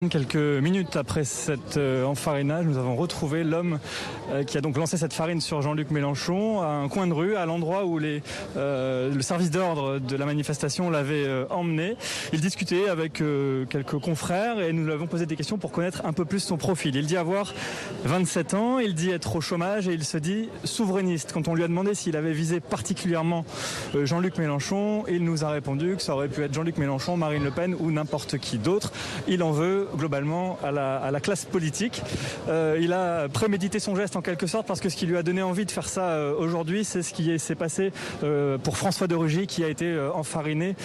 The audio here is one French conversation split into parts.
Quelques minutes après cet enfarinage, nous avons retrouvé l'homme qui a donc lancé cette farine sur Jean-Luc Mélenchon à un coin de rue, à l'endroit où le service d'ordre de la manifestation l'avait emmené. Il discutait avec quelques confrères et nous lui avons posé des questions pour connaître un peu plus son profil. Il dit avoir 27 ans, il dit être au chômage et il se dit souverainiste. Quand on lui a demandé s'il avait visé particulièrement Jean-Luc Mélenchon, il nous a répondu que ça aurait pu être Jean-Luc Mélenchon, Marine Le Pen ou n'importe qui d'autre. Il en veut globalement à la classe politique. Il a prémédité son geste en quelque sorte parce que ce qui lui a donné envie de faire ça aujourd'hui, c'est ce qui s'est passé pour François de Rugy qui a été enfariné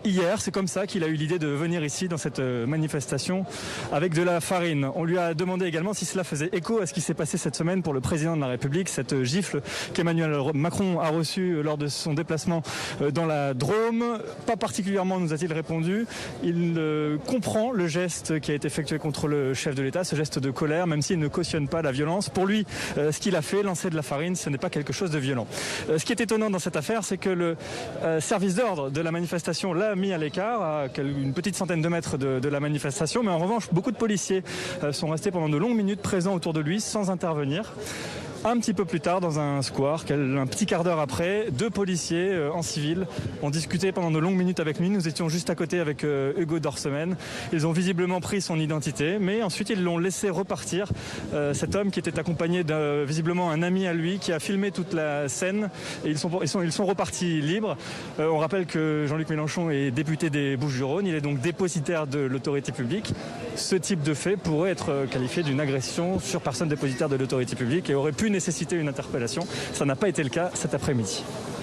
hier. C'est comme ça qu'il a eu l'idée de venir ici dans cette manifestation avec de la farine. On lui a demandé également si cela faisait écho à ce qui s'est passé cette semaine pour le président de la République, cette gifle qu'Emmanuel Macron a reçue lors de son déplacement dans la Drôme. Pas particulièrement, nous a-t-il répondu. Il comprend le geste qui a été effectué contre le chef de l'État, ce geste de colère, même s'il ne cautionne pas la violence. Pour lui, ce qu'il a fait, lancer de la farine, ce n'est pas quelque chose de violent. Ce qui est étonnant dans cette affaire, c'est que le service d'ordre de la manifestation l'a mis à l'écart, à une petite centaine de mètres de la manifestation, mais en revanche, beaucoup de policiers sont restés pendant de longues minutes présents autour de lui sans intervenir. Un petit peu plus tard, dans un square, un petit quart d'heure après, deux policiers en civil ont discuté pendant de longues minutes avec lui. Nous étions juste à côté avec Hugo Dorsemène. Ils ont visiblement pris son identité, mais ensuite ils l'ont laissé repartir. Cet homme qui était accompagné de visiblement un ami à lui qui a filmé toute la scène et ils sont repartis libres. On rappelle que Jean-Luc Mélenchon est député des Bouches-du-Rhône. Il est donc dépositaire de l'autorité publique. Ce type de fait pourrait être qualifié d'une agression sur personne dépositaire de l'autorité publique et aurait pu nécessiter une interpellation. Ça n'a pas été le cas cet après-midi.